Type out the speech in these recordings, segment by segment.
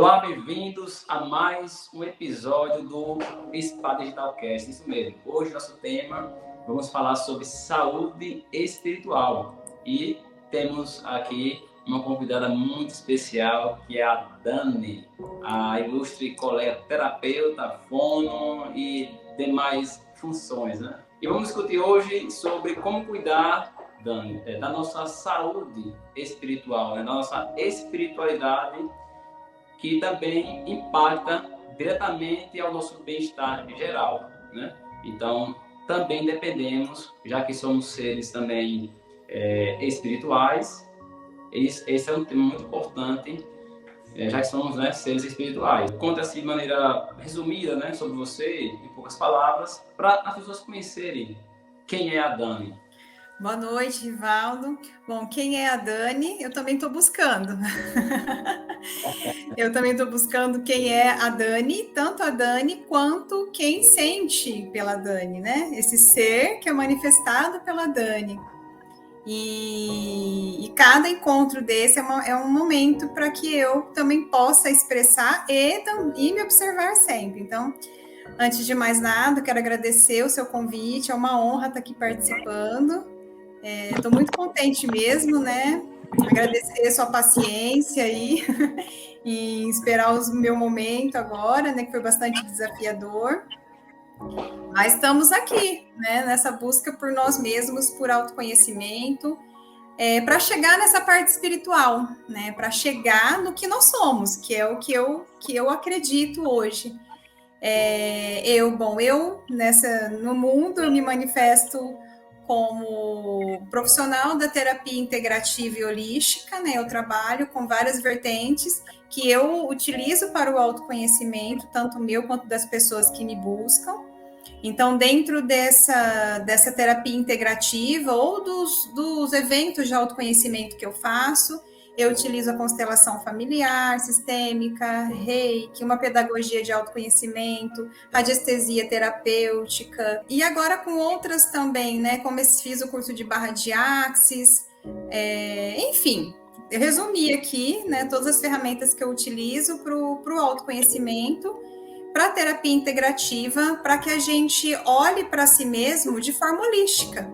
Olá, bem-vindos a mais um episódio do Spa Digital Cast. Isso mesmo. Hoje, nosso tema, vamos falar sobre saúde espiritual. E temos aqui uma convidada muito especial, que é a Dani, a ilustre colega terapeuta, fono e demais funções, né? E vamos discutir hoje sobre como cuidar, Dani, da nossa saúde espiritual, né? Da nossa espiritualidade, que também impacta diretamente ao nosso bem-estar em geral, né? Então, também dependemos, já que somos seres também espirituais, esse é um tema muito importante, já que somos, né, seres espirituais. Conta-se de maneira resumida, né, sobre você, em poucas palavras, para as pessoas conhecerem quem é a Dani. Boa noite, Rivaldo. Bom, quem é a Dani? Eu também estou buscando. Eu também estou buscando quem é a Dani, tanto a Dani quanto quem sente pela Dani, né? Esse ser que é manifestado pela Dani. E cada encontro desse é um momento para que eu também possa expressar e me observar sempre. Então, antes de mais nada, quero agradecer o seu convite, é uma honra estar aqui participando. Estou muito contente mesmo, né? Agradecer a sua paciência aí e esperar o meu momento agora, né? Que foi bastante desafiador. Mas estamos aqui, né? Nessa busca por nós mesmos, por autoconhecimento, para chegar nessa parte espiritual, né? Para chegar no que nós somos, que é o que eu acredito hoje. No mundo eu me manifesto como profissional da terapia integrativa e holística, né? Eu trabalho com várias vertentes que eu utilizo para o autoconhecimento, tanto meu quanto das pessoas que me buscam. Então, dentro dessa terapia integrativa ou dos eventos de autoconhecimento que eu faço, eu utilizo a constelação familiar, sistêmica, reiki, uma pedagogia de autoconhecimento, radiestesia terapêutica, e agora com outras também, né? Como fiz o curso de barra de axis, enfim, eu resumi aqui, né, todas as ferramentas que eu utilizo para o autoconhecimento, para a terapia integrativa, para que a gente olhe para si mesmo de forma holística.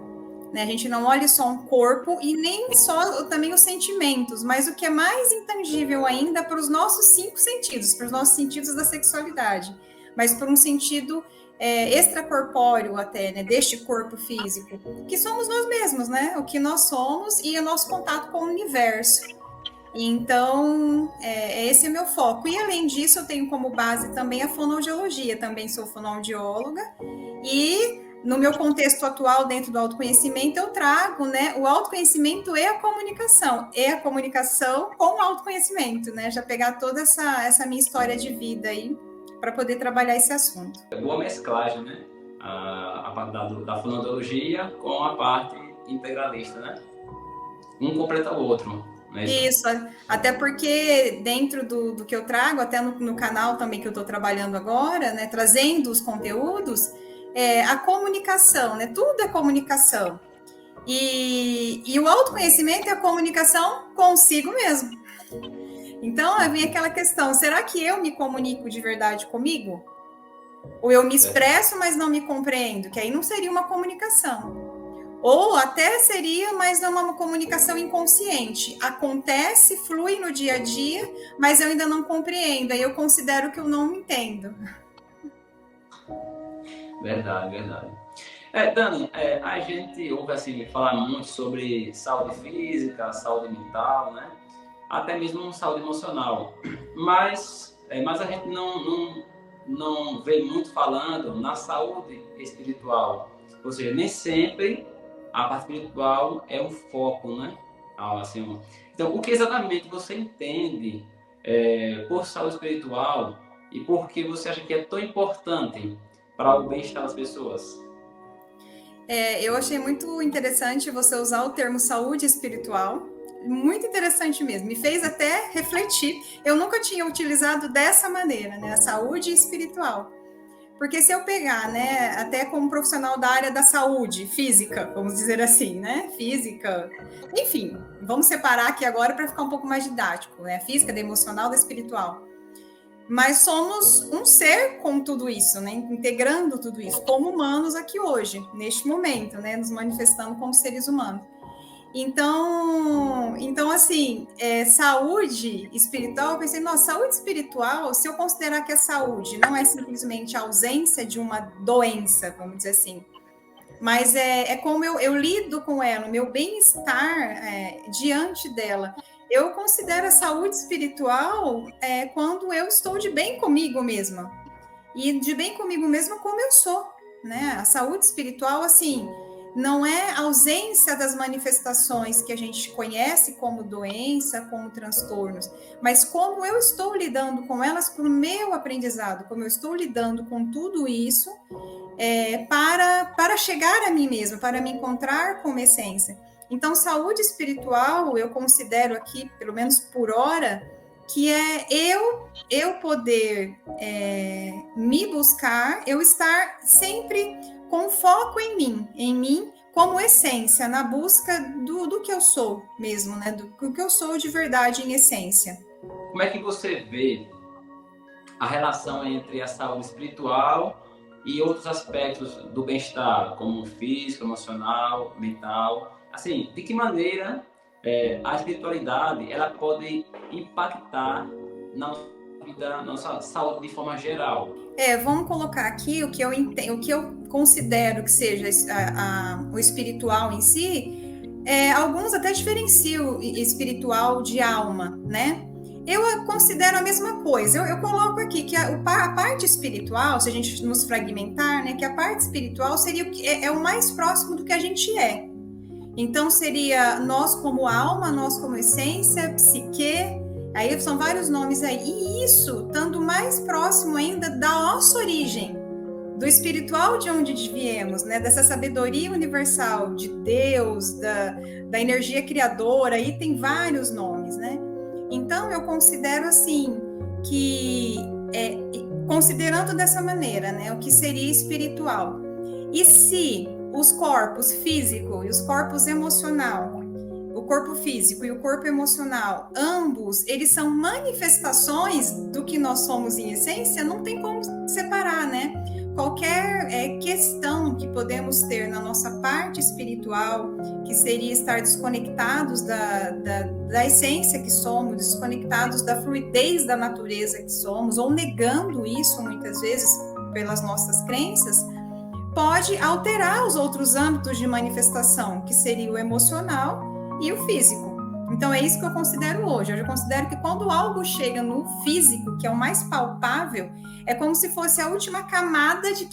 Né? A gente não olhe só um corpo e nem só também os sentimentos, mas o que é mais intangível ainda para os nossos 5 sentidos, para os nossos sentidos da sexualidade, mas por um sentido extracorpóreo até, né, deste corpo físico, que somos nós mesmos, né? O que nós somos e o nosso contato com o universo. Então, esse é o meu foco. E, além disso, eu tenho como base também a fonoaudiologia. Também sou fonoaudióloga. E, no meu contexto atual, dentro do autoconhecimento, eu trago, né, o autoconhecimento e a comunicação. E a comunicação com o autoconhecimento, né? Já pegar toda essa minha história de vida aí, para poder trabalhar esse assunto. É boa mesclagem, né? A parte da fonoaudiologia com a parte integralista, né? Um completa o outro. Isso, até porque dentro do que eu trago, até no canal também que eu estou trabalhando agora, né, trazendo os conteúdos, a comunicação, né, tudo é comunicação. E o autoconhecimento é a comunicação consigo mesmo. Então, vem aquela questão, será que eu me comunico de verdade comigo? Ou eu me expresso, mas não me compreendo? Que aí não seria uma comunicação. Ou até seria, mas não uma comunicação inconsciente. Acontece, flui no dia a dia, mas eu ainda não compreendo. Aí eu considero que eu não entendo. Verdade, verdade. Dani, a gente ouve assim, falar muito sobre saúde física, saúde mental, né? Até mesmo saúde emocional. Mas a gente não vê muito falando na saúde espiritual. Ou seja, nem sempre a parte espiritual é um foco, né? Assim, então, o que exatamente você entende por saúde espiritual e por que você acha que é tão importante para o bem-estar das pessoas? Eu achei muito interessante você usar o termo saúde espiritual. Muito interessante mesmo. Me fez até refletir. Eu nunca tinha utilizado dessa maneira, né? A saúde espiritual. Porque se eu pegar, né, até como profissional da área da saúde física, vamos dizer assim, né, física, enfim, vamos separar aqui agora para ficar um pouco mais didático, né, física, da emocional, da espiritual. mas somos um ser com tudo isso, né? Integrando tudo isso, como humanos aqui hoje, neste momento, né? Nos manifestando como seres humanos. Então assim, saúde espiritual, eu pensei, nossa, saúde espiritual, se eu considerar que a saúde não é simplesmente a ausência de uma doença, vamos dizer assim, mas é como eu lido com ela, o meu bem-estar diante dela. Eu considero a saúde espiritual quando eu estou de bem comigo mesma. E de bem comigo mesma como eu sou, né? A saúde espiritual, assim, não é a ausência das manifestações que a gente conhece como doença, como transtornos, mas como eu estou lidando com elas para o meu aprendizado, como eu estou lidando com tudo isso para chegar a mim mesma, para me encontrar como essência. Então, saúde espiritual, eu considero aqui, pelo menos por hora, que é eu poder me buscar, eu estar sempre com foco em mim como essência, na busca do que eu sou mesmo, né? Do que eu sou de verdade em essência. Como é que você vê a relação entre a saúde espiritual e outros aspectos do bem-estar, como físico, emocional, mental? Assim, de que maneira a espiritualidade ela pode impactar na vida, na nossa saúde de forma geral? Vamos colocar aqui o que eu considero que seja o espiritual em si. Alguns até diferenciam o espiritual de alma, né? Eu considero a mesma coisa. Eu coloco aqui que a parte espiritual, se a gente nos fragmentar, né, que a parte espiritual seria o mais próximo do que a gente é. Então, seria nós como alma, nós como essência, psique, aí são vários nomes aí. E isso, estando mais próximo ainda da nossa origem, do espiritual de onde viemos, né? Dessa sabedoria universal, de Deus, da energia criadora, aí tem vários nomes, né? Então, eu considero assim, que considerando dessa maneira, né? O que seria espiritual. E se os corpos físico e os corpos emocional, o corpo físico e o corpo emocional, ambos, eles são manifestações do que nós somos em essência, não tem como separar, né? Qualquer questão que podemos ter na nossa parte espiritual, que seria estar desconectados da essência que somos, desconectados da fluidez da natureza que somos, ou negando isso muitas vezes pelas nossas crenças, pode alterar os outros âmbitos de manifestação, que seria o emocional e o físico. Então, é isso que eu considero hoje. Eu considero que quando algo chega no físico, que é o mais palpável, é como se fosse a última camada de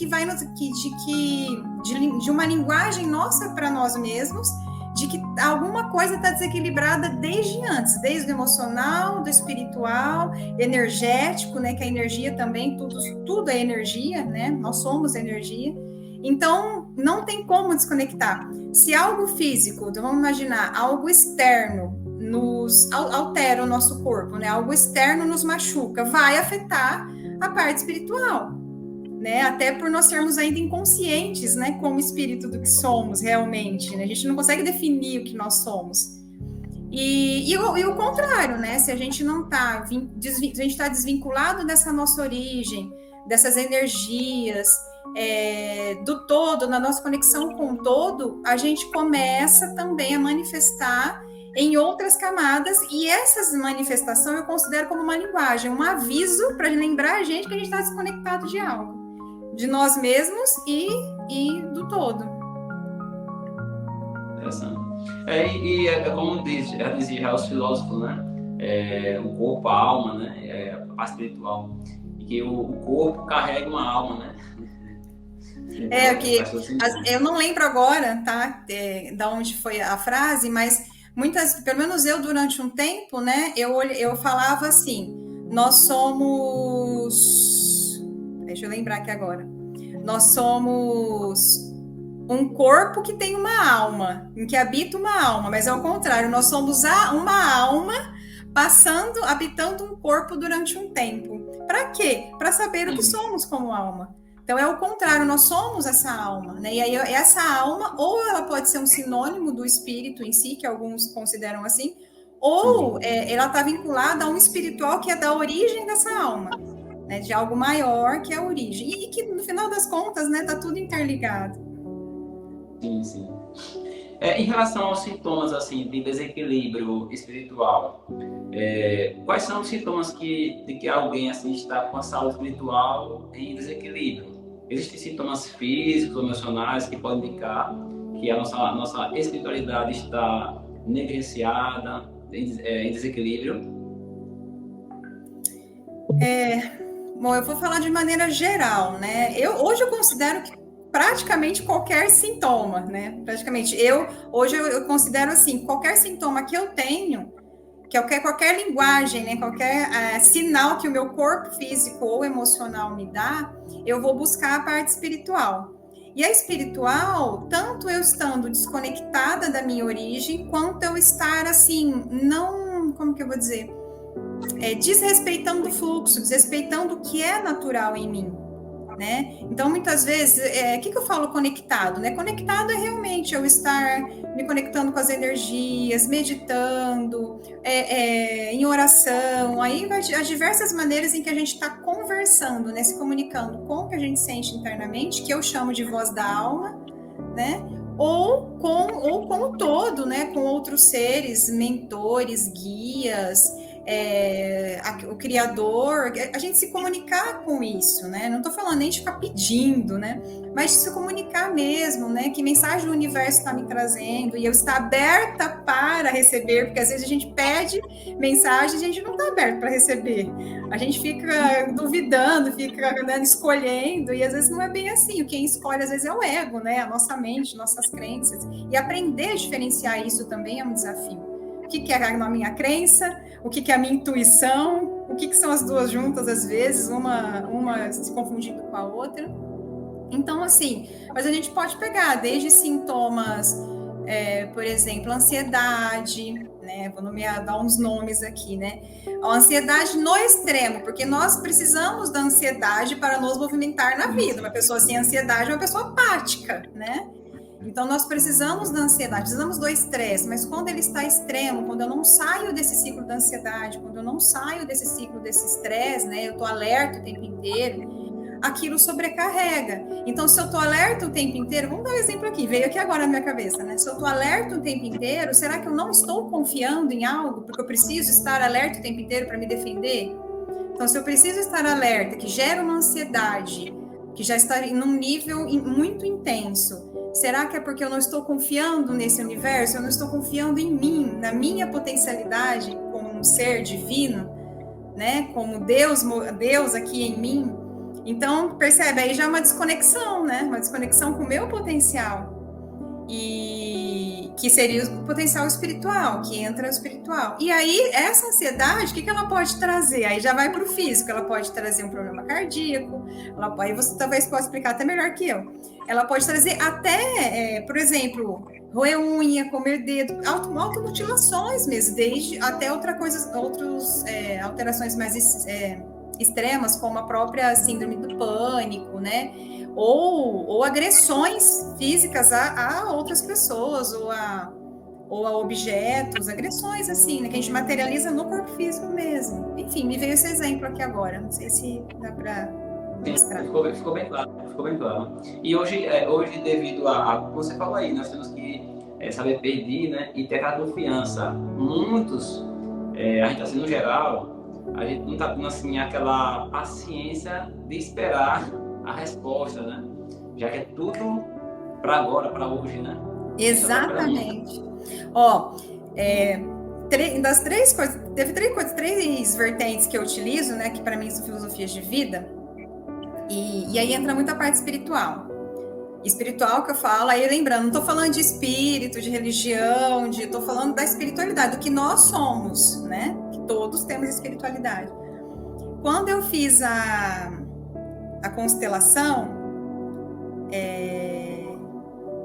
uma linguagem nossa para nós mesmos, de que alguma coisa está desequilibrada desde antes, desde o emocional, do espiritual, energético, né? Que a energia também, tudo é energia, né? Nós somos energia. Então, não tem como desconectar. Se algo físico, então vamos imaginar, algo externo nos altera o nosso corpo, né? Algo externo nos machuca, vai afetar a parte espiritual, né? Até por nós sermos ainda inconscientes, né? Como espírito do que somos realmente, né? A gente não consegue definir o que nós somos. E o contrário, né? Se a gente não está, a gente está desvinculado dessa nossa origem, dessas energias, do todo, na nossa conexão com o todo, a gente começa também a manifestar em outras camadas, e essas manifestações eu considero como uma linguagem, um aviso para lembrar a gente que a gente está desconectado de algo, de nós mesmos e do todo. Interessante. Como dizia já os filósofos, né? O corpo, a alma, né? A parte espiritual. E que o corpo carrega uma alma, né? Eu não lembro agora, tá? Da onde foi a frase, mas pelo menos eu, durante um tempo, né? Eu falava assim: nós somos. Deixa eu lembrar aqui agora. Nós somos um corpo que tem uma alma, em que habita uma alma, mas ao contrário, nós somos uma alma habitando um corpo durante um tempo. Para quê? Para saber o que somos como alma. Então, é o contrário, nós somos essa alma, né? E aí, essa alma, ou ela pode ser um sinônimo do espírito em si, que alguns consideram assim, ou ela está vinculada a um espiritual que é da origem dessa alma. né, de algo maior que é a origem. E que, no final das contas, né, tá tudo interligado. Sim, sim. Em relação aos sintomas assim de desequilíbrio espiritual, quais são os sintomas de que alguém assim está com a saúde espiritual em desequilíbrio? Existem sintomas físicos, emocionais que podem indicar que a nossa espiritualidade está negligenciada, em desequilíbrio? Bom, eu vou falar de maneira geral, né? Hoje eu considero que praticamente qualquer sintoma, né? Praticamente, hoje eu considero assim, qualquer sintoma que eu tenho, que qualquer linguagem, né? Qualquer sinal que o meu corpo físico ou emocional me dá, eu vou buscar a parte espiritual. E a espiritual, tanto eu estando desconectada da minha origem, quanto eu estar assim, não, como que eu vou dizer? Desrespeitando o fluxo, desrespeitando o que é natural em mim, né? Então, muitas vezes, o que eu falo conectado, né? Conectado é realmente eu estar me conectando com as energias, meditando, em oração, aí vai as diversas maneiras em que a gente está conversando, né? Se comunicando com o que a gente sente internamente, que eu chamo de voz da alma, né? Ou com o todo, né? Com outros seres, mentores, guias, o criador, a gente se comunicar com isso, né? Não estou falando nem de ficar pedindo, né? Mas de se comunicar mesmo, né? Que mensagem o universo está me trazendo e eu estar aberta para receber, porque às vezes a gente pede mensagem e a gente não está aberto para receber. A gente fica duvidando, fica, né, escolhendo, e às vezes não é bem assim. Quem escolhe às vezes é o ego, né? A nossa mente, nossas crenças. E aprender a diferenciar isso também é um desafio. O que é a minha crença? O que é a minha intuição? O que são as duas juntas, às vezes, uma se confundindo com a outra? Então, assim, mas a gente pode pegar desde sintomas, por exemplo, ansiedade, né? Vou dar uns nomes aqui, né? A ansiedade no extremo, porque nós precisamos da ansiedade para nos movimentar na vida. Uma pessoa sem ansiedade é uma pessoa apática, né? Então, nós precisamos da ansiedade, precisamos do estresse, mas quando ele está extremo, quando eu não saio desse ciclo da ansiedade, quando eu não saio desse ciclo desse estresse, né, eu estou alerta o tempo inteiro, aquilo sobrecarrega. Então, se eu estou alerta o tempo inteiro, vamos dar um exemplo aqui, veio aqui agora na minha cabeça, né? Se eu estou alerta o tempo inteiro, será que eu não estou confiando em algo, porque eu preciso estar alerta o tempo inteiro para me defender? Então, se eu preciso estar alerta, que gera uma ansiedade, que já está em um nível muito intenso, será que é porque eu não estou confiando nesse universo? Eu não estou confiando em mim, na minha potencialidade como um ser divino, né? Como Deus aqui em mim. Então, percebe, aí já é uma desconexão, né? Uma desconexão com o meu potencial. E que seria o potencial espiritual, que entra o espiritual. E aí, essa ansiedade, o que ela pode trazer? Aí já vai para o físico, ela pode trazer um problema cardíaco, aí você talvez possa explicar até melhor que eu. Ela pode trazer até, por exemplo, roer unha, comer dedo, automutilações mesmo, desde até outras alterações mais extremas, como a própria síndrome do pânico, né? Ou agressões físicas a outras pessoas, ou a objetos, agressões assim, né, que a gente materializa no corpo físico mesmo. Enfim, me veio esse exemplo aqui agora, não sei se dá para mostrar. Ficou bem claro. E hoje devido como você falou aí, nós temos que saber pedir, né, e ter aquela confiança. Muitos, a gente assim, no geral, a gente não está tendo assim aquela paciência de esperar a resposta, né? Já que é tudo para agora, para hoje, né? Exatamente. Das três coisas, teve três vertentes que eu utilizo, né? Que para mim são filosofias de vida. E aí entra muita parte espiritual. Espiritual que eu falo, aí lembrando, não estou falando de espírito, de religião, estou falando da espiritualidade, do que nós somos, né? Que todos temos espiritualidade. Quando eu fiz a constelação,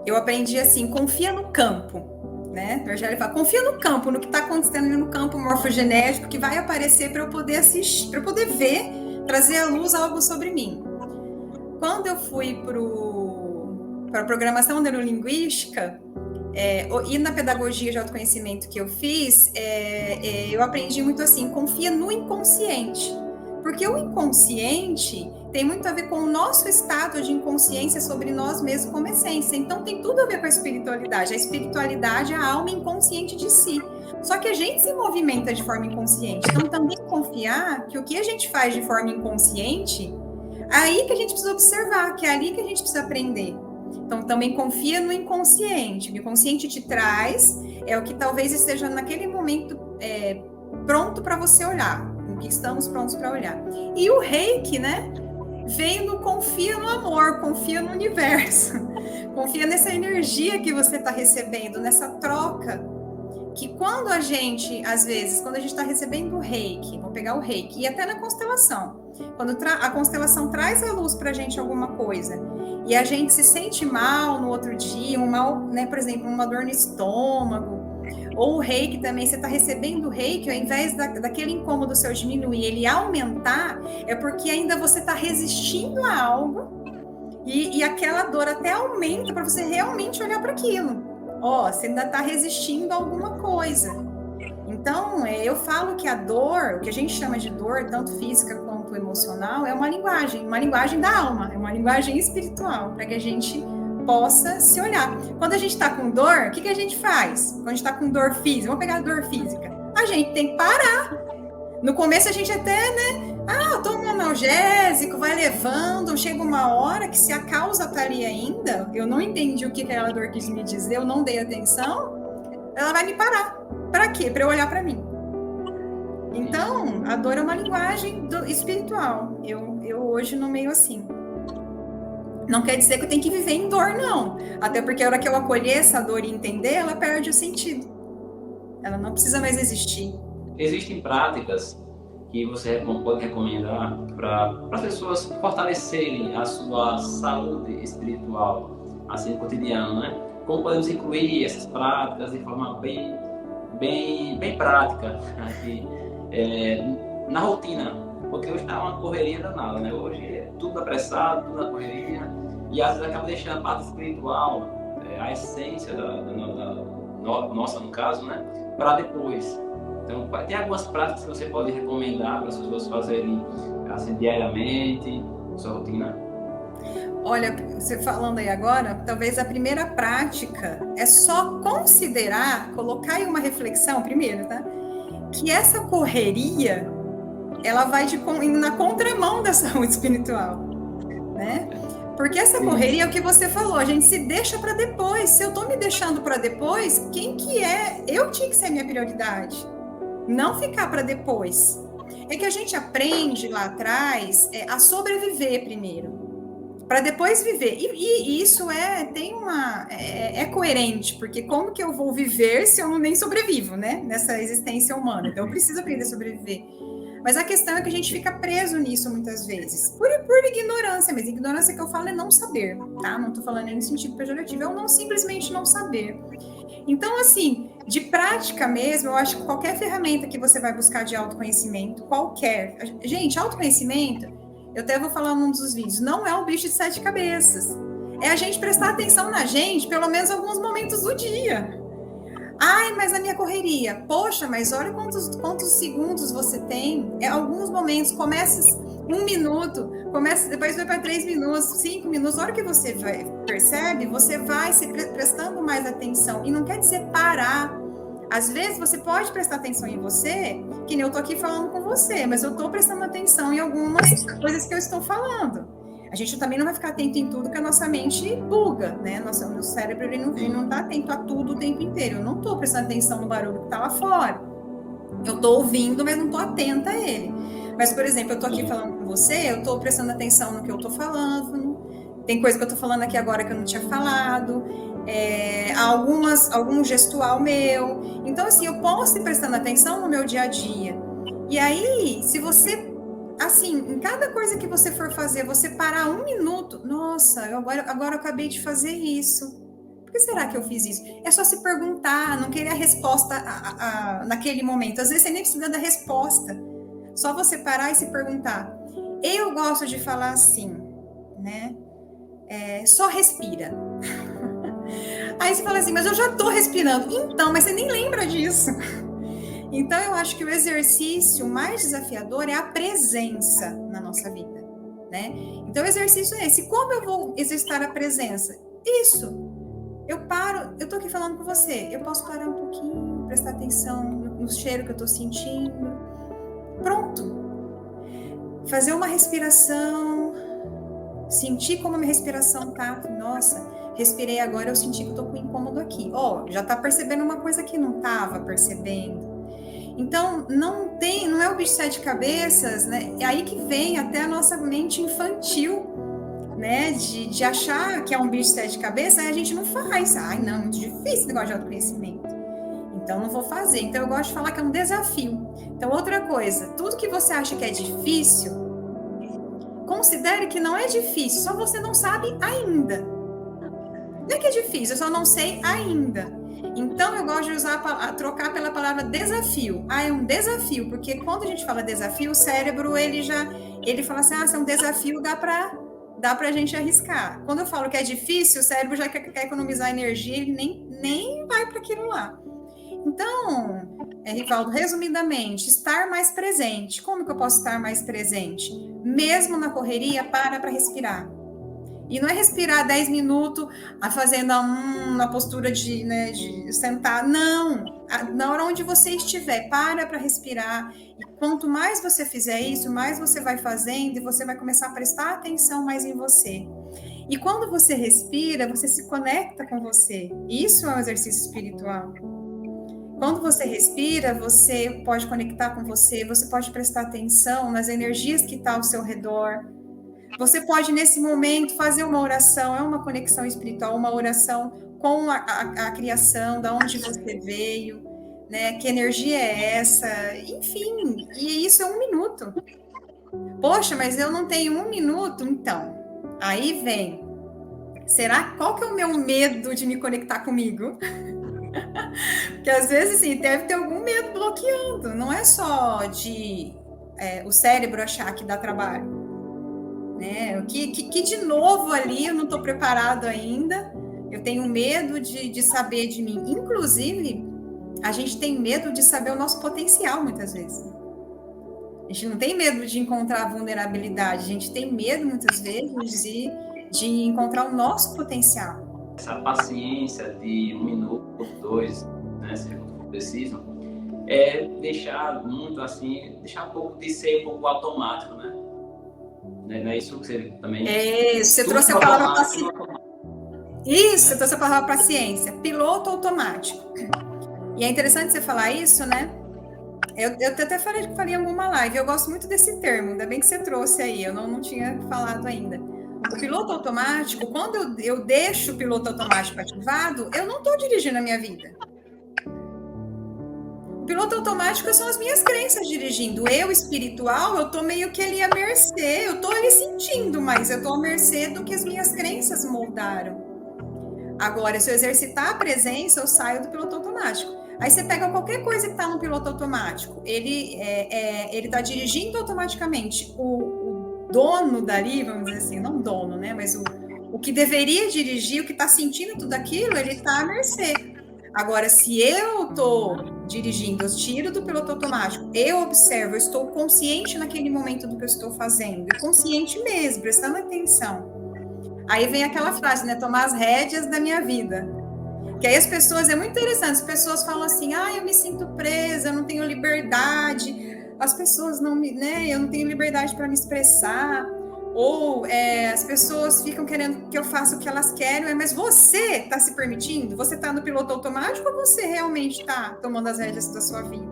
eu aprendi assim, confia no campo, né? O Rogério fala, confia no campo, no que está acontecendo no campo morfogenético, que vai aparecer para eu poder assistir, para eu poder ver, trazer à luz algo sobre mim. Quando eu fui para a programação neurolinguística, e na pedagogia de autoconhecimento que eu fiz, eu aprendi muito assim, confia no inconsciente. Porque o inconsciente tem muito a ver com o nosso estado de inconsciência sobre nós mesmos como essência. Então tem tudo a ver com a espiritualidade. A espiritualidade é a alma inconsciente de si. Só que a gente se movimenta de forma inconsciente. Então também confiar que o que a gente faz de forma inconsciente, é aí que a gente precisa observar, que é ali que a gente precisa aprender. Então também confia no inconsciente. O inconsciente te traz, é o que talvez esteja naquele momento pronto para você olhar, o que estamos prontos para olhar. E o Reiki, né? Vem no confia no amor, confia no universo, confia nessa energia que você está recebendo, nessa troca. Que quando a gente, às vezes, quando a gente está recebendo o Reiki, vou pegar o Reiki, e até na constelação, quando a constelação traz à luz para a gente alguma coisa, e a gente se sente mal no outro dia, um mal, né, por exemplo, uma dor no estômago, ou o Reiki também, você está recebendo o Reiki, ao invés daquele incômodo seu diminuir, ele aumentar, é porque ainda você está resistindo a algo, e aquela dor até aumenta para você realmente olhar para aquilo. Você ainda está resistindo a alguma coisa. Então, eu falo que a dor, o que a gente chama de dor, tanto física quanto emocional, é uma linguagem da alma, é uma linguagem espiritual, para que a gente possa se olhar. Quando a gente está com dor, o que a gente faz? Quando a gente está com dor física, vamos pegar a dor física, a gente tem que parar. No começo a gente até, toma um analgésico, vai levando, chega uma hora que se a causa tá ali ainda, eu não entendi o que aquela dor quis me dizer, eu não dei atenção, ela vai me parar. Para quê? Para eu olhar para mim. Então, a dor é uma linguagem espiritual. Eu hoje nomeio assim. Não quer dizer que eu tenho que viver em dor, não. Até porque a hora que eu acolher essa dor e entender, ela perde o sentido. Ela não precisa mais existir. Existem práticas que você pode recomendar para as pessoas fortalecerem a sua saúde espiritual, assim, cotidiana, né? Como podemos incluir essas práticas de forma bem prática aqui, na rotina? Porque hoje está uma correria danada, né? Hoje é tudo apressado, tudo na correria, e às vezes acaba deixando a parte espiritual, a essência da nossa, no caso, né? Para depois. Então, tem algumas práticas que você pode recomendar para as pessoas fazerem assim, diariamente, sua rotina? Olha, você falando aí agora, talvez a primeira prática é só considerar, colocar aí uma reflexão primeiro, tá? Que essa correria, ela vai indo na contramão da saúde espiritual, né? Porque essa correria é o que você falou, a gente se deixa para depois. Se eu tô me deixando para depois, quem que é? Eu tinha que ser a minha prioridade. Não ficar para depois. É que a gente aprende lá atrás a sobreviver primeiro, para depois viver. E isso é coerente, porque como que eu vou viver se eu nem sobrevivo, né? Nessa existência humana. Então eu preciso aprender a sobreviver. Mas a questão é que a gente fica preso nisso muitas vezes, por ignorância, mas ignorância que eu falo é não saber, tá? Não tô falando em sentido pejorativo, é o simplesmente não saber. Então, assim, de prática mesmo, eu acho que qualquer ferramenta que você vai buscar de autoconhecimento, qualquer. Gente, autoconhecimento, eu até vou falar num dos vídeos, não é um bicho de 7 cabeças. É a gente prestar atenção na gente, pelo menos alguns momentos do dia. Ai, mas a minha correria. Poxa, mas olha quantos segundos você tem. Alguns momentos, começa 1 minuto, depois vai para 3 minutos, 5 minutos. A hora que você percebe, você vai se prestando mais atenção. E não quer dizer parar. Às vezes você pode prestar atenção em você, que nem eu tô aqui falando com você, mas eu tô prestando atenção em algumas coisas que eu estou falando. A gente também não vai ficar atento em tudo, que a nossa mente buga, né? Nosso cérebro ele não tá atento a tudo o tempo inteiro. Eu não tô prestando atenção no barulho que tá lá fora. Eu tô ouvindo, mas não tô atenta a ele. Mas, por exemplo, eu tô aqui falando com você, eu tô prestando atenção no que eu tô falando. Tem coisa que eu tô falando aqui agora que eu não tinha falado. Algum gestual meu. Então, assim, eu posso ir prestando atenção no meu dia a dia. E aí, se você... Assim, em cada coisa que você for fazer, você parar 1 minuto, nossa, agora eu acabei de fazer isso. Por que será que eu fiz isso? É só se perguntar, não querer a resposta naquele momento. Às vezes você nem precisa da resposta. Só você parar e se perguntar. Eu gosto de falar assim, né? Só respira. Aí você fala assim, mas eu já tô respirando. Então, mas você nem lembra disso. Então, eu acho que o exercício mais desafiador é a presença na nossa vida, né? Então, o exercício é esse. Como eu vou exercitar a presença? Isso. Eu paro, eu tô aqui falando com você, eu posso parar um pouquinho, prestar atenção no cheiro que eu tô sentindo. Pronto. Fazer uma respiração, sentir como a minha respiração tá. Nossa, respirei agora, eu senti que eu tô com incômodo aqui. Ó, já tá percebendo uma coisa que não tava percebendo. Então, não é o bicho de sete cabeças, né? É aí que vem até a nossa mente infantil, né? De achar que é um bicho de sete cabeças, aí a gente não faz. Ai, não, é muito difícil esse negócio de autoconhecimento. Então, não vou fazer. Então, eu gosto de falar que é um desafio. Então, outra coisa, tudo que você acha que é difícil, considere que não é difícil, só você não sabe ainda. Não é que é difícil, eu só não sei ainda. Então, eu gosto de trocar pela palavra desafio. Ah, é um desafio, porque quando a gente fala desafio, o cérebro, ele fala assim, se é um desafio, dá pra gente arriscar. Quando eu falo que é difícil, o cérebro já quer economizar energia, ele nem vai para aquilo lá. Então, Rivaldo, resumidamente, estar mais presente. Como que eu posso estar mais presente? Mesmo na correria, para respirar. E não é respirar 10 minutos fazendo uma postura de sentar. Não. Na hora onde você estiver, para respirar. E quanto mais você fizer isso, mais você vai fazendo e você vai começar a prestar atenção mais em você. E quando você respira, você se conecta com você. Isso é um exercício espiritual. Quando você respira, você pode conectar com você, você pode prestar atenção nas energias que estão ao seu redor. Você pode, nesse momento, fazer uma oração, é uma conexão espiritual, uma oração com a criação, da onde você veio, né? Que energia é essa? Enfim, e isso é 1 minuto. Poxa, mas eu não tenho 1 minuto? Então, aí vem. Qual que é o meu medo de me conectar comigo? Porque às vezes, assim, deve ter algum medo bloqueando. Não é só o cérebro achar que dá trabalho. Né? Que de novo ali eu não estou preparado ainda, eu tenho medo de saber de mim. Inclusive, a gente tem medo de saber o nosso potencial muitas vezes. A gente não tem medo de encontrar vulnerabilidade, a gente tem medo muitas vezes de encontrar o nosso potencial. Essa paciência de 1 minuto, 2, né, se for preciso, é deixar muito assim, deixar um pouco de ser um pouco automático, né? Não é isso que você também... Você trouxe a palavra paciência. Isso, você trouxe a palavra paciência. Piloto automático. E é interessante você falar isso, né? Eu até falei em alguma live, eu gosto muito desse termo, ainda bem que você trouxe aí, eu não tinha falado ainda. O piloto automático, quando eu deixo o piloto automático ativado, eu não estou dirigindo a minha vida. O piloto automático são as minhas crenças dirigindo. Eu, espiritual, eu tô meio que ali à mercê, eu tô ali sentindo, mas eu tô à mercê do que as minhas crenças moldaram. Agora, se eu exercitar a presença, eu saio do piloto automático. Aí você pega qualquer coisa que tá no piloto automático, ele tá dirigindo automaticamente. O dono dali, vamos dizer assim, não dono, né? Mas o que deveria dirigir, o que tá sentindo tudo aquilo, ele tá à mercê. Agora, se eu estou dirigindo, eu tiro do piloto automático, eu observo, eu estou consciente naquele momento do que eu estou fazendo, consciente mesmo, prestando atenção. Aí vem aquela frase, né? Tomar as rédeas da minha vida. Que aí as pessoas, é muito interessante, as pessoas falam assim, eu me sinto presa, eu não tenho liberdade, as pessoas não me, né? Eu não tenho liberdade para me expressar. Ou as pessoas ficam querendo que eu faça o que elas querem, mas você está se permitindo? Você está no piloto automático ou você realmente está tomando as rédeas da sua vida?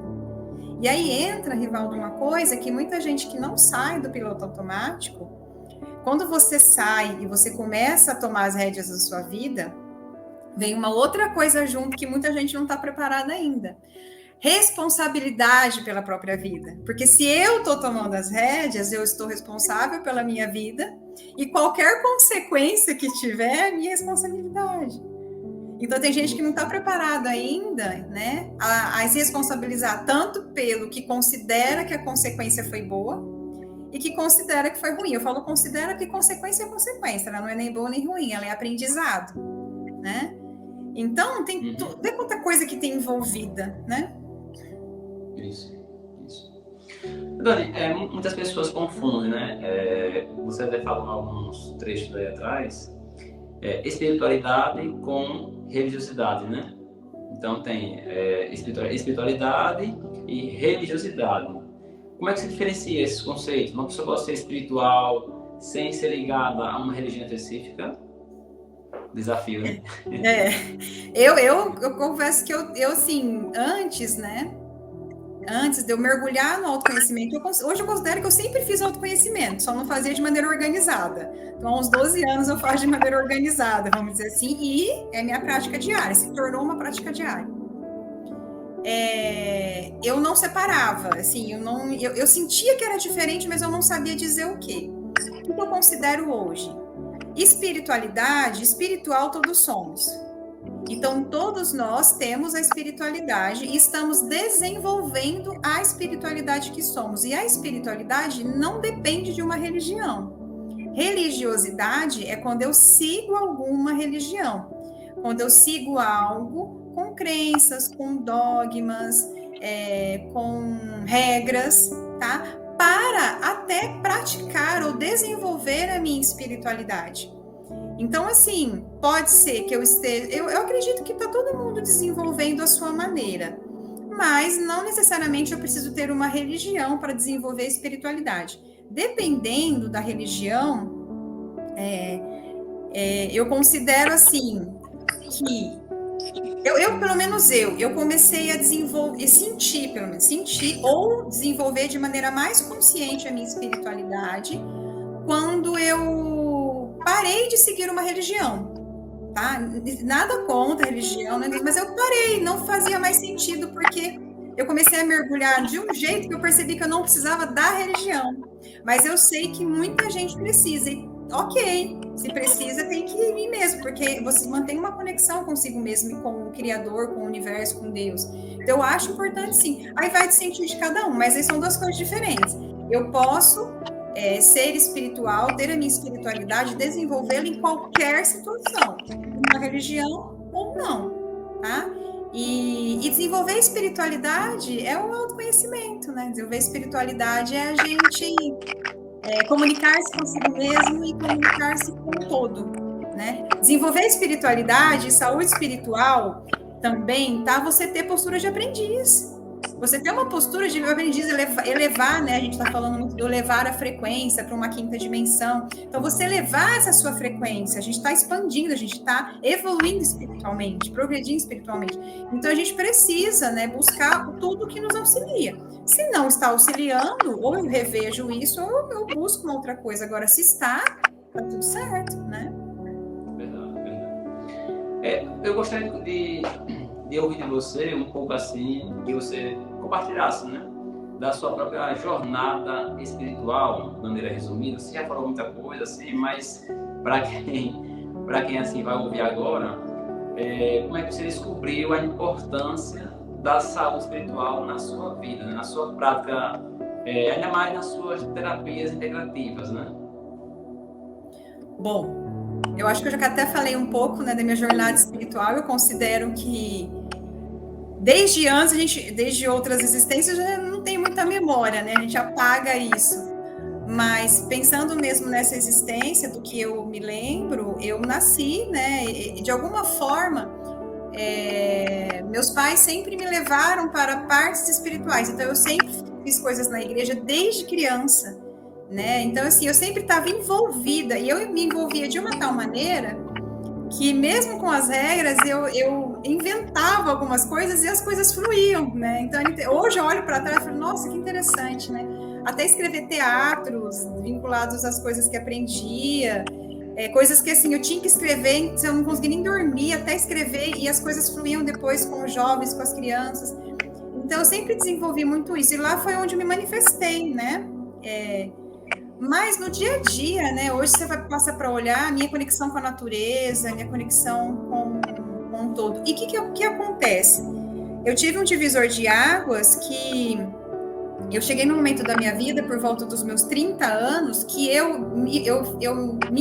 E aí entra, Rivaldo, uma coisa que muita gente que não sai do piloto automático, quando você sai e você começa a tomar as rédeas da sua vida, vem uma outra coisa junto que muita gente não está preparada ainda. Responsabilidade pela própria vida. Porque se eu estou tomando as rédeas, eu estou responsável pela minha vida e qualquer consequência que tiver é minha responsabilidade. Então, tem gente que não está preparada ainda, né, a se responsabilizar tanto pelo que considera que a consequência foi boa e que considera que foi ruim. Eu falo considera porque consequência é consequência, ela não é nem boa nem ruim, ela é aprendizado, né? Então, tem vê quanta coisa que tem envolvida, né? Isso. Dani, muitas pessoas confundem, né? Você até falou em alguns trechos aí atrás, espiritualidade com religiosidade, né? Então tem espiritualidade e religiosidade. Como é que se diferencia esses conceitos? Uma pessoa pode ser espiritual sem ser ligada a uma religião específica? Desafio, né? Eu confesso que eu assim, antes, né? Antes de eu mergulhar no autoconhecimento, hoje eu considero que eu sempre fiz autoconhecimento, só não fazia de maneira organizada. Então, há uns 12 anos eu faço de maneira organizada, vamos dizer assim, e é minha prática diária, se tornou uma prática diária. Eu não separava, assim, eu sentia que era diferente, mas eu não sabia dizer o quê. O que eu considero hoje? Espiritualidade, espiritual todos somos. Então, todos nós temos a espiritualidade e estamos desenvolvendo a espiritualidade que somos. E a espiritualidade não depende de uma religião. Religiosidade é quando eu sigo alguma religião. Quando eu sigo algo com crenças, com dogmas, com regras, tá? Para até praticar ou desenvolver a minha espiritualidade. Então, assim, pode ser que eu esteja... Eu acredito que está todo mundo desenvolvendo a sua maneira, mas não necessariamente eu preciso ter uma religião para desenvolver a espiritualidade. Dependendo da religião, eu considero, assim, que... pelo menos eu comecei a desenvolver, sentir ou desenvolver de maneira mais consciente a minha espiritualidade quando eu parei de seguir uma religião, tá? Nada contra a religião, né? Mas eu parei, não fazia mais sentido, porque eu comecei a mergulhar de um jeito que eu percebi que eu não precisava da religião. Mas eu sei que muita gente precisa, e ok, se precisa, tem que ir mesmo, porque você mantém uma conexão consigo mesmo, com o Criador, com o universo, com Deus. Então, eu acho importante, sim. Aí vai de sentir de cada um, mas aí são duas coisas diferentes. Eu posso... ser espiritual, ter a minha espiritualidade, desenvolvê-la em qualquer situação, uma religião ou não, tá? E desenvolver a espiritualidade é o autoconhecimento, né? Desenvolver a espiritualidade é a gente comunicar-se consigo mesmo e comunicar-se com o todo, né? Desenvolver a espiritualidade, saúde espiritual também, tá? Você ter postura de aprendiz. Você tem uma postura de aprendiz, elevar, né? A gente está falando muito de elevar a frequência para uma quinta dimensão. Então, você elevar essa sua frequência, a gente está expandindo, a gente está evoluindo espiritualmente, progredindo espiritualmente. Então, a gente precisa, né, buscar tudo que nos auxilia. Se não está auxiliando, ou eu revejo isso, ou eu busco uma outra coisa. Agora, se está tudo certo, né? Verdade. Eu gostaria de ouvir de você um pouco assim, que você compartilhasse, né, da sua própria jornada espiritual, de maneira resumida. Você já falou muita coisa, assim, mas para quem assim vai ouvir agora, como é que você descobriu a importância da saúde espiritual na sua vida, né, na sua prática, ainda mais nas suas terapias integrativas, né? Bom, eu acho que eu já até falei um pouco, né, da minha jornada espiritual. Eu considero que desde antes, desde outras existências, já não tem muita memória, né? A gente apaga isso. Mas pensando mesmo nessa existência, do que eu me lembro, eu nasci, né? E de alguma forma, meus pais sempre me levaram para partes espirituais. Então, eu sempre fiz coisas na igreja desde criança, né? Então, assim, eu sempre estava envolvida. E eu me envolvia de uma tal maneira que mesmo com as regras, eu inventava algumas coisas e as coisas fluíam, né? Então, hoje eu olho para trás e falo, nossa, que interessante, né? Até escrever teatros vinculados às coisas que aprendia, coisas que, assim, eu tinha que escrever, eu não conseguia nem dormir até escrever, e as coisas fluíam depois com os jovens, com as crianças. Então, eu sempre desenvolvi muito isso, e lá foi onde eu me manifestei, né? Mas no dia a dia, né, hoje você vai passar para olhar a minha conexão com a natureza, a minha conexão com o todo. E o que acontece? Eu tive um divisor de águas que eu cheguei num momento da minha vida, por volta dos meus 30 anos, que eu me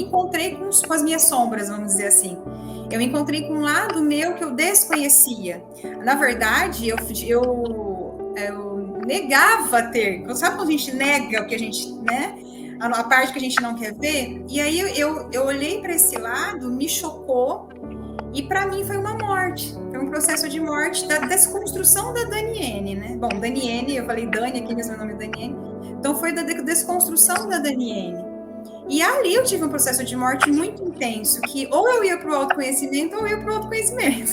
encontrei com as minhas sombras, vamos dizer assim. Eu me encontrei com um lado meu que eu desconhecia. Na verdade, negava ter. Sabe quando a gente nega o que a gente, né? A parte que a gente não quer ver? E aí eu olhei para esse lado, me chocou, e para mim foi uma morte. Foi um processo de morte da desconstrução da Daniene, né? Bom, Daniene, eu falei Dani aqui, mas meu nome é Daniene. Então foi da desconstrução da Daniene. E ali eu tive um processo de morte muito intenso, que ou eu ia para o autoconhecimento ou eu ia para o autoconhecimento.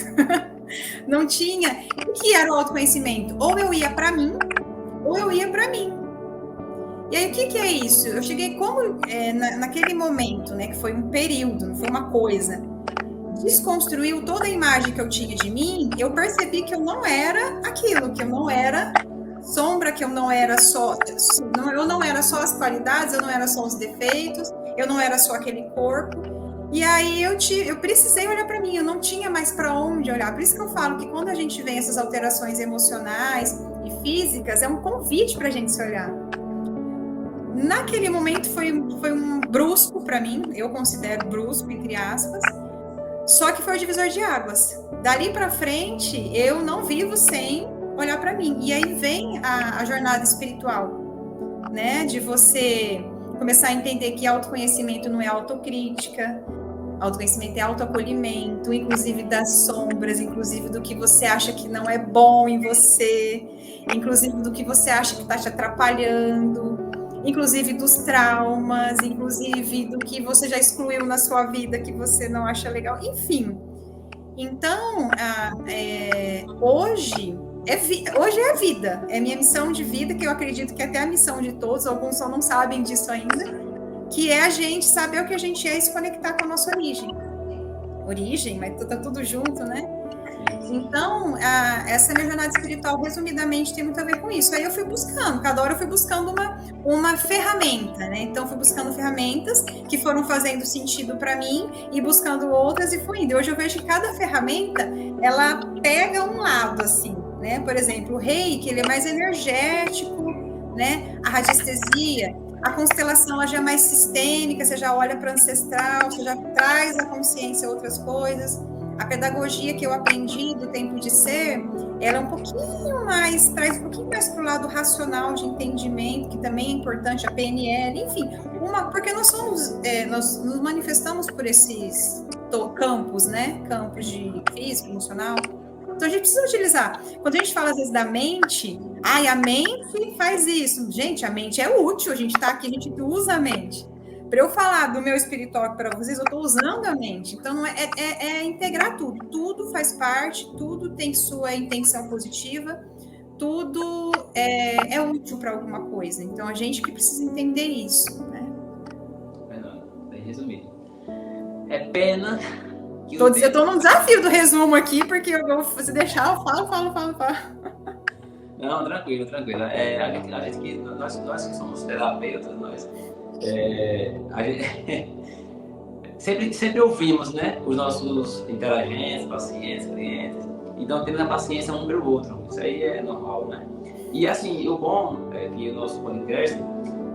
Não tinha. O que era o autoconhecimento? Ou eu ia para mim, ou eu ia para mim. E aí, o que é isso? Eu cheguei como naquele momento, né, que foi um período, não foi uma coisa, desconstruiu toda a imagem que eu tinha de mim, eu percebi que eu não era aquilo, que eu não era sombra, que eu não era só as qualidades, eu não era só os defeitos, eu não era só aquele corpo. E aí eu precisei olhar para mim, eu não tinha mais para onde olhar. Por isso que eu falo que quando a gente vê essas alterações emocionais e físicas, é um convite para a gente se olhar. Naquele momento foi um brusco para mim, eu considero brusco, entre aspas, só que foi o divisor de águas. Dali para frente, eu não vivo sem olhar para mim. E aí vem a jornada espiritual, né? De você começar a entender que autoconhecimento não é autocrítica, autoconhecimento é autoacolhimento, inclusive das sombras, inclusive do que você acha que não é bom em você, inclusive do que você acha que está te atrapalhando, inclusive dos traumas, inclusive do que você já excluiu na sua vida que você não acha legal, enfim. Então, hoje é a vida, é minha missão de vida, que eu acredito que é até a missão de todos, alguns só não sabem disso ainda, que é a gente saber o que a gente é e se conectar com a nossa origem, mas tá tudo junto, né? Então, essa minha jornada espiritual, resumidamente, tem muito a ver com isso. Aí eu fui buscando, cada hora eu fui buscando uma ferramenta, né? Então, fui buscando ferramentas que foram fazendo sentido para mim e buscando outras e fui indo. E hoje eu vejo que cada ferramenta, ela pega um lado, assim, né? Por exemplo, o reiki, ele é mais energético, né? A radiestesia, a constelação, ela já é mais sistêmica, você já olha para o ancestral, você já traz à consciência outras coisas. A pedagogia que eu aprendi do tempo de ser, ela é um pouquinho mais, traz um pouquinho mais para o lado racional de entendimento, que também é importante, a PNL, enfim, porque nós nos manifestamos por esses campos, né? Campos de físico, emocional. Então a gente precisa utilizar. Quando a gente fala às vezes da mente, a mente faz isso. Gente, a mente é útil, a gente está aqui, a gente usa a mente. Para eu falar do meu espiritual para vocês, eu estou usando a mente. Então, é integrar tudo. Tudo faz parte, tudo tem sua intenção positiva, tudo é útil para alguma coisa. Então, a gente que precisa entender isso, né? Bem resumido. É pena que eu estou num desafio do resumo aqui, porque eu vou se deixar, eu falo. Não, tranquilo. A gente que nós que somos terapeutas, a gente sempre ouvimos, né, os nossos interagentes, pacientes, clientes, então temos a paciência um pelo outro, isso aí é normal, né? E assim, o bom é que o nosso podcast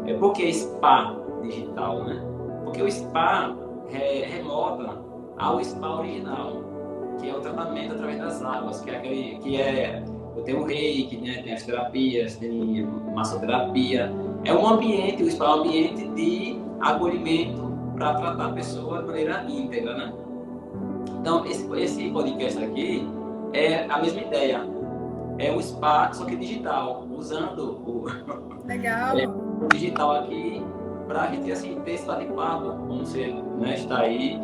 é porque spa digital, né? Porque o spa remota ao spa original, que é o tratamento através das águas, eu tenho o reiki, né? Tem as terapias, tem massoterapia. É um ambiente, o spa é um ambiente de acolhimento para tratar a pessoa de maneira íntegra, né? Então, esse podcast aqui é a mesma ideia. É o spa, só que digital, usando Legal. O digital aqui para a gente assim, ter esse bate-papo, como você, né, está aí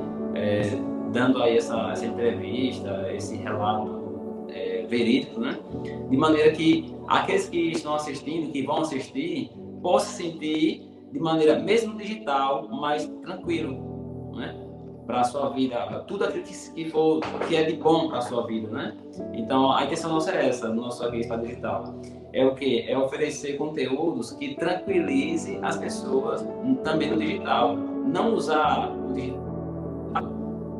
dando aí essa entrevista, esse relato verídico, né? De maneira que aqueles que estão assistindo, que vão assistir, possam sentir de maneira, mesmo digital, mais tranquilo, né? Para a sua vida, tudo aquilo que é de bom para a sua vida, né? Então, a intenção nossa é essa, no nosso aqui está digital. É o quê? É oferecer conteúdos que tranquilize as pessoas também no digital. Não usar o digital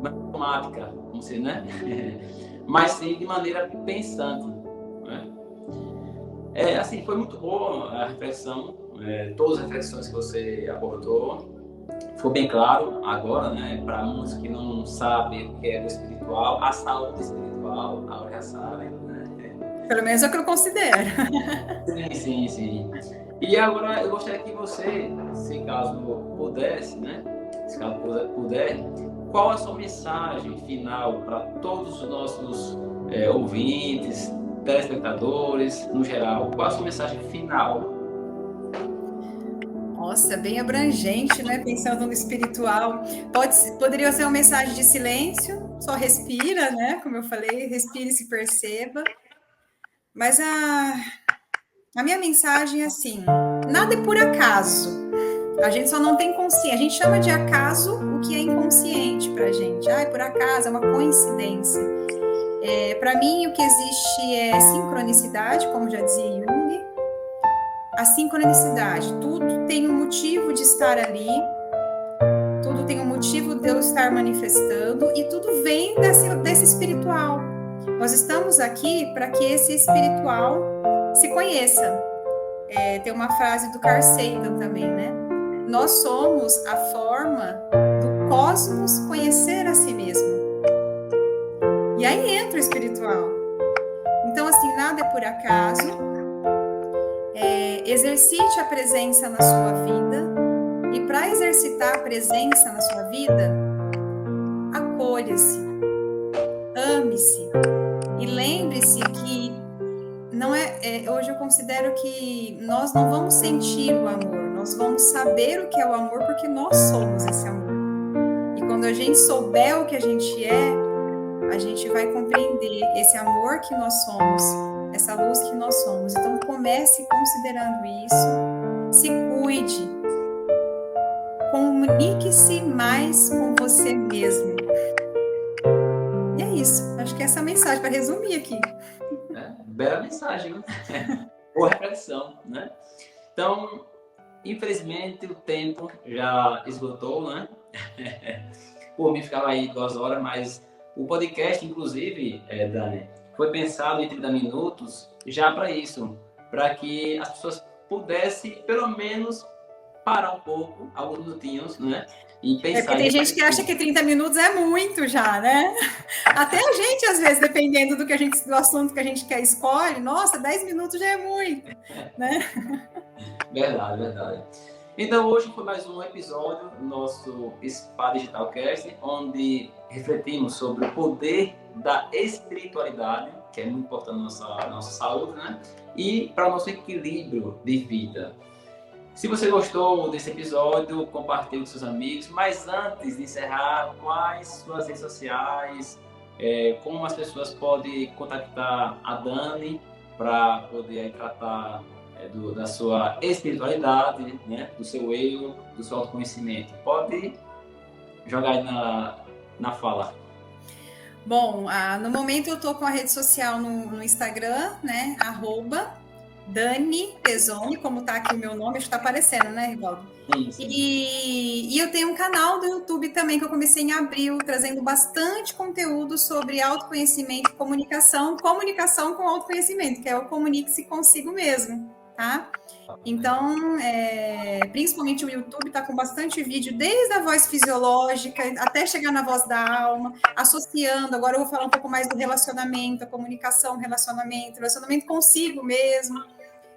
automática, como se, né? Mas sim de maneira pensante, né? Assim, foi muito boa a reflexão, todas as reflexões que você abordou. Ficou bem claro agora, né, para muitos que não sabem o que é o espiritual, a saúde espiritual, agora já sabem, né? Pelo menos é o que eu considero. Sim. E agora eu gostaria que você, se caso pudesse, né? Se caso puder, qual a sua mensagem final para todos os nossos ouvintes, telespectadores, no geral? Qual a sua mensagem final? Nossa, bem abrangente, né? Pensando no espiritual. Poderia ser uma mensagem de silêncio, só respira, né? Como eu falei, respire e se perceba. Mas a minha mensagem é assim: nada é por acaso. A gente só não tem consciência. A gente chama de acaso o que é inconsciente para a gente. Por acaso, é uma coincidência. Para mim, o que existe é sincronicidade, como já dizia Jung. A sincronicidade, tudo tem um motivo de estar ali, tudo tem um motivo de eu estar manifestando e tudo vem desse espiritual. Nós estamos aqui para que esse espiritual se conheça. Tem uma frase do Carl Sagan também, né? Nós somos a forma do cosmos conhecer a si mesmo. E aí entra o espiritual. Então, assim, nada é por acaso. Exercite a presença na sua vida. E para exercitar a presença na sua vida, acolha-se, ame-se. E lembre-se que não hoje eu considero que nós não vamos sentir o amor, nós vamos saber o que é o amor porque nós somos esse amor. E quando a gente souber o que a gente é, a gente vai compreender esse amor que nós somos, essa luz que nós somos. Então comece considerando isso, se cuide, comunique-se mais com você mesmo. E é isso, acho que essa é a mensagem para resumir aqui. Bela mensagem, né? Boa reflexão, né? Então, infelizmente, o tempo já esgotou, né? Por mim, ficava aí 2 horas, mas o podcast, inclusive, Dani, foi pensado em 30 minutos já para isso, para que as pessoas pudessem, pelo menos, parar um pouco, alguns minutinhos, né? E pensar. Porque tem gente que acha que 30 minutos é muito já, né? Até a gente, às vezes, dependendo do assunto que a gente quer escolhe, nossa, 10 minutos já é muito, né? Verdade. Então, hoje foi mais um episódio do nosso Spa Digital Cast, onde refletimos sobre o poder da espiritualidade, que é muito importante na nossa saúde, né? E para o nosso equilíbrio de vida. Se você gostou desse episódio, compartilhe com seus amigos. Mas antes de encerrar, quais suas redes sociais, como as pessoas podem contactar a Dani para poder tratar da sua espiritualidade, né? Do seu eu, do seu autoconhecimento? Pode jogar aí na fala. Bom, no momento eu estou com a rede social no Instagram, né? @Dani Pezzoni, como tá aqui o meu nome, acho que tá aparecendo, né, Rivaldo? Sim. E eu tenho um canal do YouTube também que eu comecei em abril, trazendo bastante conteúdo sobre autoconhecimento e comunicação com autoconhecimento, que é o comunique-se consigo mesmo, tá? Então, principalmente o YouTube está com bastante vídeo, desde a voz fisiológica até chegar na voz da alma, associando. Agora eu vou falar um pouco mais do relacionamento, a comunicação, relacionamento consigo mesmo.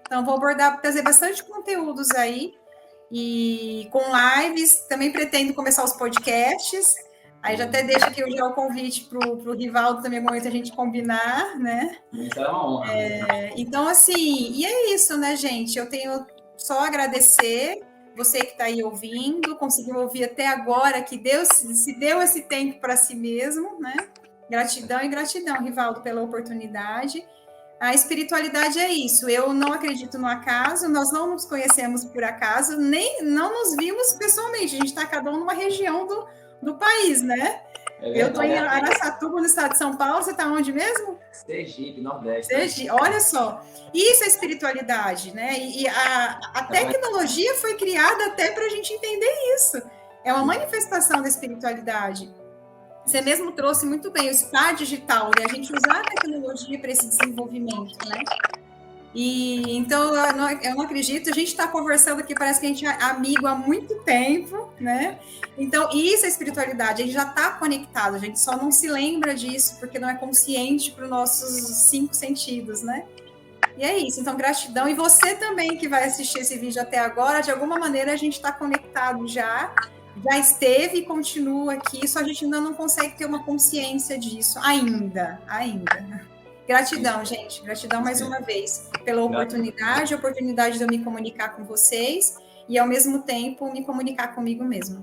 Então, vou trazer bastante conteúdos aí. E com lives, também pretendo começar os podcasts. Aí já até deixo aqui o convite para o Rivaldo também, algum momento a gente combinar, né? Isso é uma honra. Então, assim, e é isso, né, gente? Eu tenho só a agradecer você que está aí ouvindo, conseguiu ouvir até agora, que Deus se deu esse tempo para si mesmo, né? Gratidão e gratidão, Rivaldo, pela oportunidade. A espiritualidade é isso. Eu não acredito no acaso, nós não nos conhecemos por acaso, nem não nos vimos pessoalmente. A gente está cada um numa região do país, né? Eu estou em Araçatuba, no estado de São Paulo. Você está onde mesmo? Sergipe, Nordeste. Sergipe, olha só. Isso é espiritualidade, né? E a tecnologia foi criada até para a gente entender isso. É uma manifestação da espiritualidade. Você mesmo trouxe muito bem o spa digital, e a gente usar a tecnologia para esse desenvolvimento, né? E então eu não acredito, a gente está conversando aqui, parece que a gente é amigo há muito tempo, né? Então, isso é espiritualidade, a gente já está conectado, a gente só não se lembra disso porque não é consciente para os nossos 5 sentidos, né? E é isso, então gratidão. E você também que vai assistir esse vídeo até agora, de alguma maneira a gente está conectado já esteve e continua aqui, só a gente ainda não consegue ter uma consciência disso, ainda. Gratidão, gente. Gratidão mais uma vez pela oportunidade de eu me comunicar com vocês e, ao mesmo tempo, me comunicar comigo mesmo.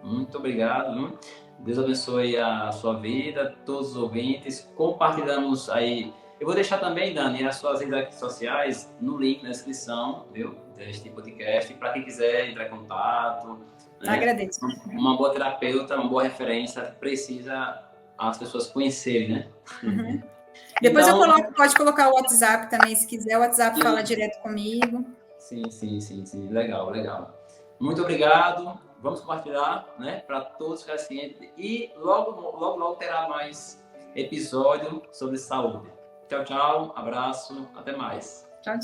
Muito obrigado. Deus abençoe a sua vida, todos os ouvintes. Compartilhamos aí. Eu vou deixar também, Dani, as suas redes sociais no link na descrição, viu? Deste podcast, para quem quiser entrar em contato. Né? Agradeço. Uma boa terapeuta, uma boa referência, precisa as pessoas conhecerem, né? Uhum. Depois então, pode colocar o WhatsApp também, se quiser. O WhatsApp fala direto comigo. Sim. Legal. Muito obrigado. Vamos compartilhar, né? Para todos ficarem cientes. E logo terá mais episódio sobre saúde. Tchau. Abraço. Até mais. Tchau.